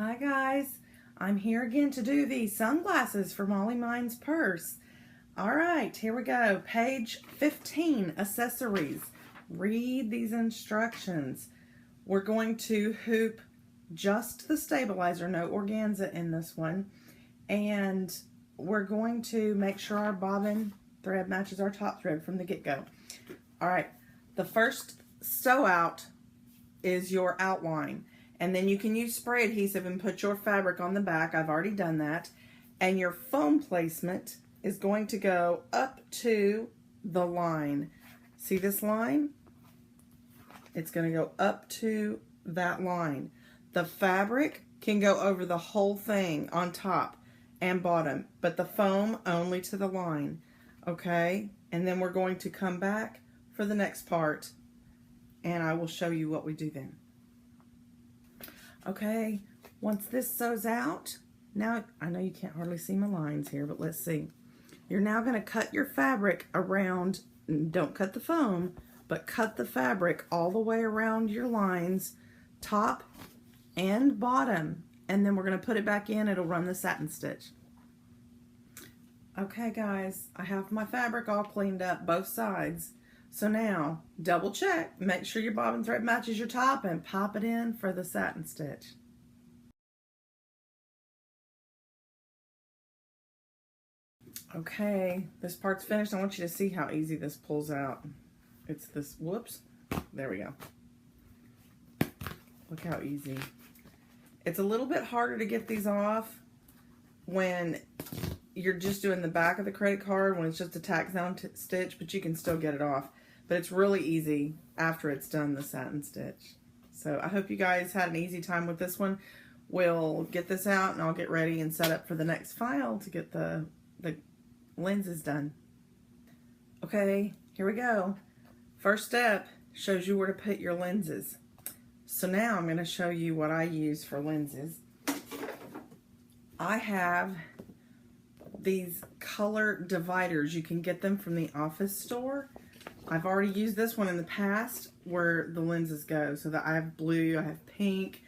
Hi guys, I'm here again to do the sunglasses for Molly Mine's purse. Alright, here we go. Page 15, accessories. Read these instructions. We're going to hoop just the stabilizer, no organza in this one. And we're going to make sure our bobbin thread matches our top thread from the get-go. Alright, the first sew out is your outline. And then you can use spray adhesive and put your fabric on the back. I've already done that. And your foam placement is going to go up to the line. See this line? It's going to go up to that line. The fabric can go over the whole thing on top and bottom, but the foam only to the line. Okay? And then we're going to come back for the next part, and I will show you what we do then. Okay, once this sews out, now I know you can't hardly see my lines here, but let's see. You're now going to cut your fabric around, don't cut the foam, but cut the fabric all the way around your lines, top and bottom, and then we're going to put it back in. It'll run the satin stitch. Okay guys, I have my fabric all cleaned up, both sides. So now, double check, make sure your bobbin thread matches your top and pop it in for the satin stitch. Okay, this part's finished. I want you to see how easy this pulls out. It's this, whoops, there we go. Look how easy. It's a little bit harder to get these off when you're just doing the back of the credit card, when it's just a tack down stitch, but you can still get it off. But it's really easy after it's done the satin stitch. So I hope you guys had an easy time with this one. We'll get this out and I'll get ready and set up for the next file to get the lenses done. Okay, here we go. First step shows you where to put your lenses. So now I'm going to show you what I use for lenses. I have these color dividers. You can get them from the office store. I've already used this one in the past where the lenses go. So that I have blue, I have pink,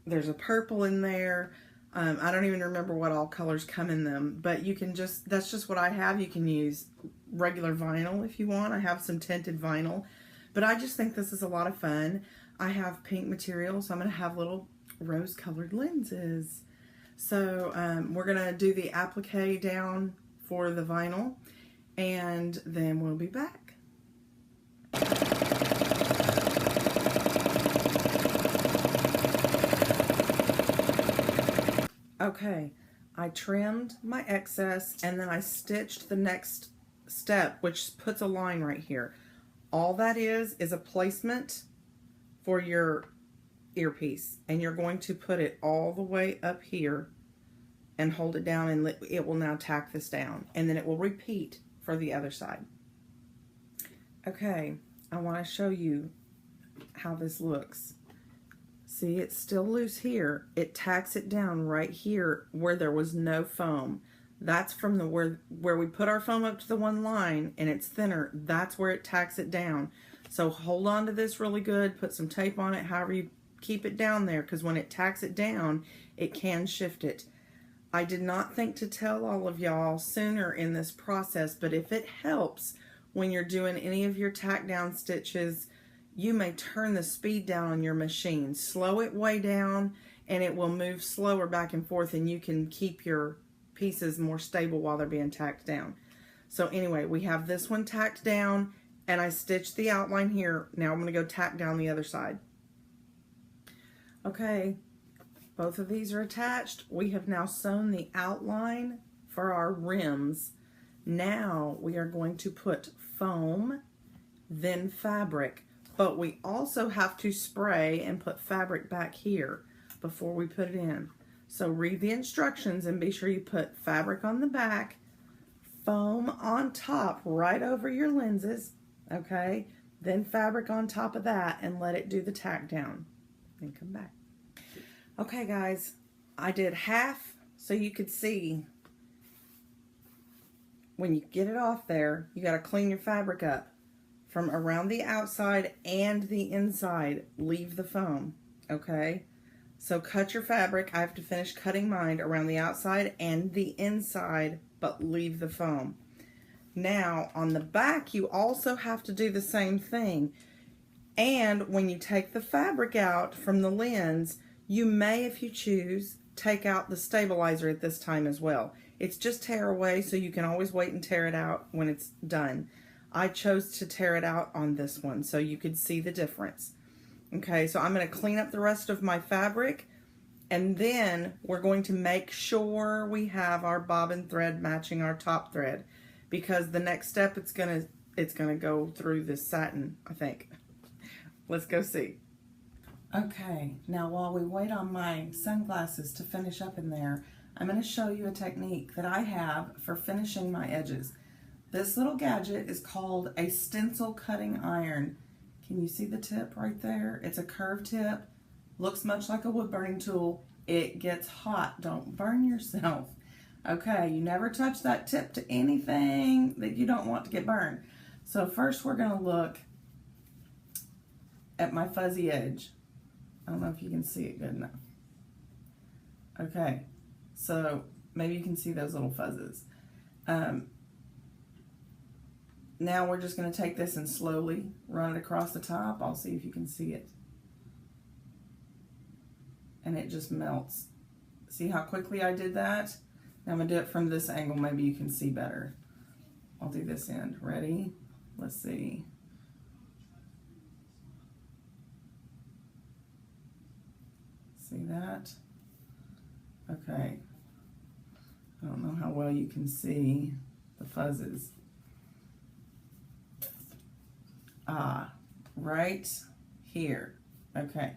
there's a purple in there. I don't even remember what all colors come in them, but you can just, that's just what I have. You can use regular vinyl if you want. I have some tinted vinyl, but I just think this is a lot of fun. I have pink material, so I'm going to have little rose colored lenses. So we're going to do the applique down for the vinyl, and then we'll be back. Okay, I trimmed my excess and then I stitched the next step, which puts a line right here. All that is a placement for your earpiece, and you're going to put it all the way up here and hold it down, and it will now tack this down, and then it will repeat for the other side. Okay, I want to show you how this looks. See, it's still loose here. It tacks it down right here where there was no foam. That's from the where we put our foam up to the one line and it's thinner. That's where it tacks it down. So hold on to this really good. Put some tape on it, however you keep it down there, because when it tacks it down, it can shift it. I did not think to tell all of y'all sooner in this process, but if it helps when you're doing any of your tack down stitches, you may turn the speed down on your machine. Slow it way down and it will move slower back and forth, and you can keep your pieces more stable while they're being tacked down. So anyway, we have this one tacked down and I stitched the outline here. Now I'm going to go tack down the other side. Okay, both of these are attached. We have now sewn the outline for our rims. Now we are going to put foam, then fabric. But we also have to spray and put fabric back here before we put it in. So read the instructions and be sure you put fabric on the back, foam on top right over your lenses, okay? Then fabric on top of that and let it do the tack down. Then come back. Okay guys, I did half so you could see. When you get it off there, you got to clean your fabric up. From around the outside and the inside, leave the foam, okay? So cut your fabric. I have to finish cutting mine around the outside and the inside, but leave the foam. Now on the back, you also have to do the same thing. And when you take the fabric out from the lens, you may, if you choose, take out the stabilizer at this time as well. It's just tear away, so you can always wait and tear it out when it's done. I chose to tear it out on this one so you could see the difference. Okay, so I'm going to clean up the rest of my fabric, and then we're going to make sure we have our bobbin thread matching our top thread, because the next step it's gonna go through this satin, I think. Let's go see. Okay, now while we wait on my sunglasses to finish up in there, I'm going to show you a technique that I have for finishing my edges. This little gadget is called a stencil cutting iron. Can you see the tip right there? It's a curved tip, looks much like a wood burning tool. It gets hot, don't burn yourself. Okay, you never touch that tip to anything that you don't want to get burned. So first we're going to look at my fuzzy edge. I don't know if you can see it good enough. Okay, so maybe you can see those little fuzzes. Now we're just going to take this and slowly run it across the top. I'll see if you can see it. And it just melts. See how quickly I did that? Now I'm going to do it from this angle. Maybe you can see better. I'll do this end. Ready? Let's see. See that? Okay. I don't know how well you can see the fuzzes. Right here. Okay.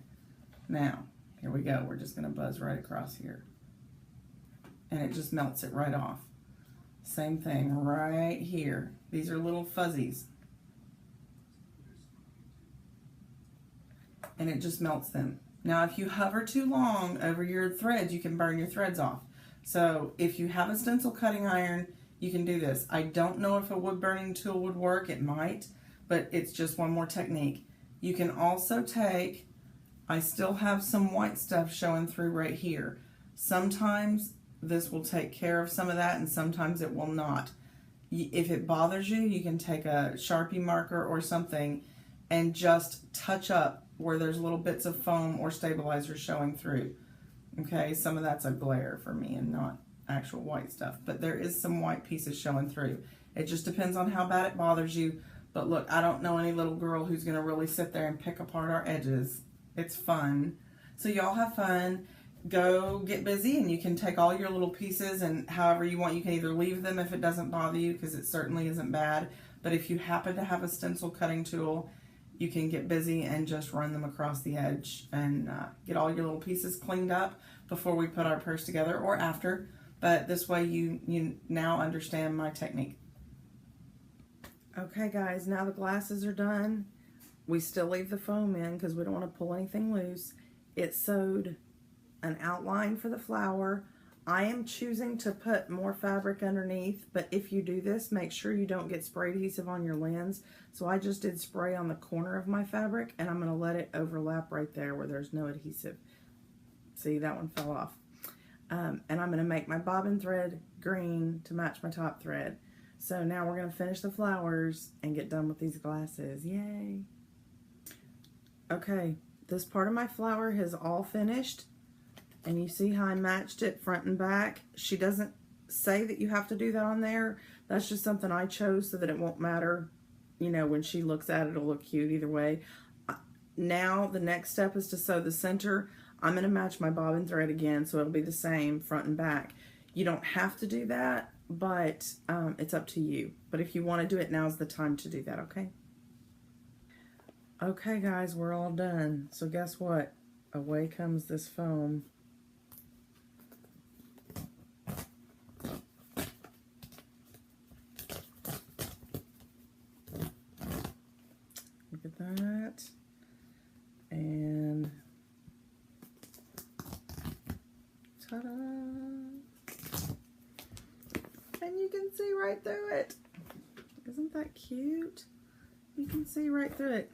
Now, here we go. We're just going to buzz right across here. And it just melts it right off. Same thing right here. These are little fuzzies. And it just melts them. Now, if you hover too long over your threads, you can burn your threads off. So if you have a stencil cutting iron, you can do this. I don't know if a wood burning tool would work. It might, but it's just one more technique. You can also take, I still have some white stuff showing through right here. Sometimes this will take care of some of that, and sometimes it will not. If it bothers you, you can take a Sharpie marker or something and just touch up where there's little bits of foam or stabilizer showing through. Okay, some of that's a glare for me and not actual white stuff, but there is some white pieces showing through. It just depends on how bad it bothers you. But look, I don't know any little girl who's going to really sit there and pick apart our edges. It's fun. So y'all have fun. Go get busy, and you can take all your little pieces and however you want. You can either leave them if it doesn't bother you, because it certainly isn't bad. But if you happen to have a stencil cutting tool, you can get busy and just run them across the edge and get all your little pieces cleaned up before we put our purse together, or after. But this way you now understand my technique. Okay guys, now the glasses are done. We still leave the foam in because we don't want to pull anything loose. It sewed an outline for the flower. I am choosing to put more fabric underneath, but if you do this, make sure you don't get spray adhesive on your lens. So I just did spray on the corner of my fabric, and I'm going to let it overlap right there where there's no adhesive. See, that one fell off. And I'm going to make my bobbin thread green to match my top thread. So now we're going to finish the flowers and get done with these glasses. Yay! Okay, this part of my flower has all finished. And you see how I matched it front and back. She doesn't say that you have to do that on there. That's just something I chose so that it won't matter. You know, when she looks at it, it'll look cute either way. Now the next step is to sew the center. I'm going to match my bobbin thread again, so it'll be the same front and back. You don't have to do that, but it's up to you. But if you want to do it, now's the time to do that, okay? Okay, guys, we're all done. So guess what? Away comes this foam. Look at that. And ta-da! And you can see right through it. Isn't that cute? You can see right through it.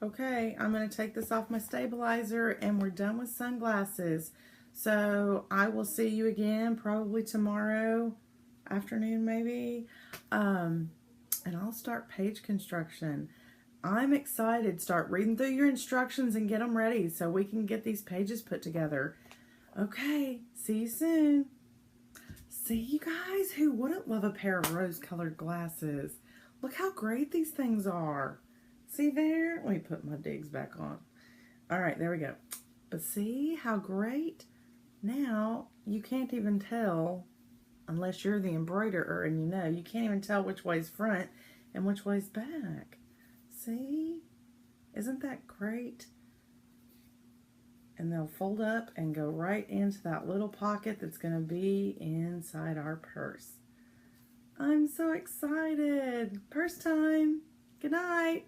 Okay, I'm going to take this off my stabilizer and we're done with sunglasses. So I will see you again probably tomorrow afternoon maybe. And I'll start page construction. I'm excited. Start reading through your instructions and get them ready so we can get these pages put together. Okay, see you soon. See, you guys, who wouldn't love a pair of rose-colored glasses? Look how great these things are. See there? Let me put my digs back on. All right, there we go. But see how great? Now, you can't even tell, unless you're the embroiderer and you know, you can't even tell which way's front and which way's back. See? Isn't that great? And they'll fold up and go right into that little pocket that's going to be inside our purse. I'm so excited. Purse time. Good night.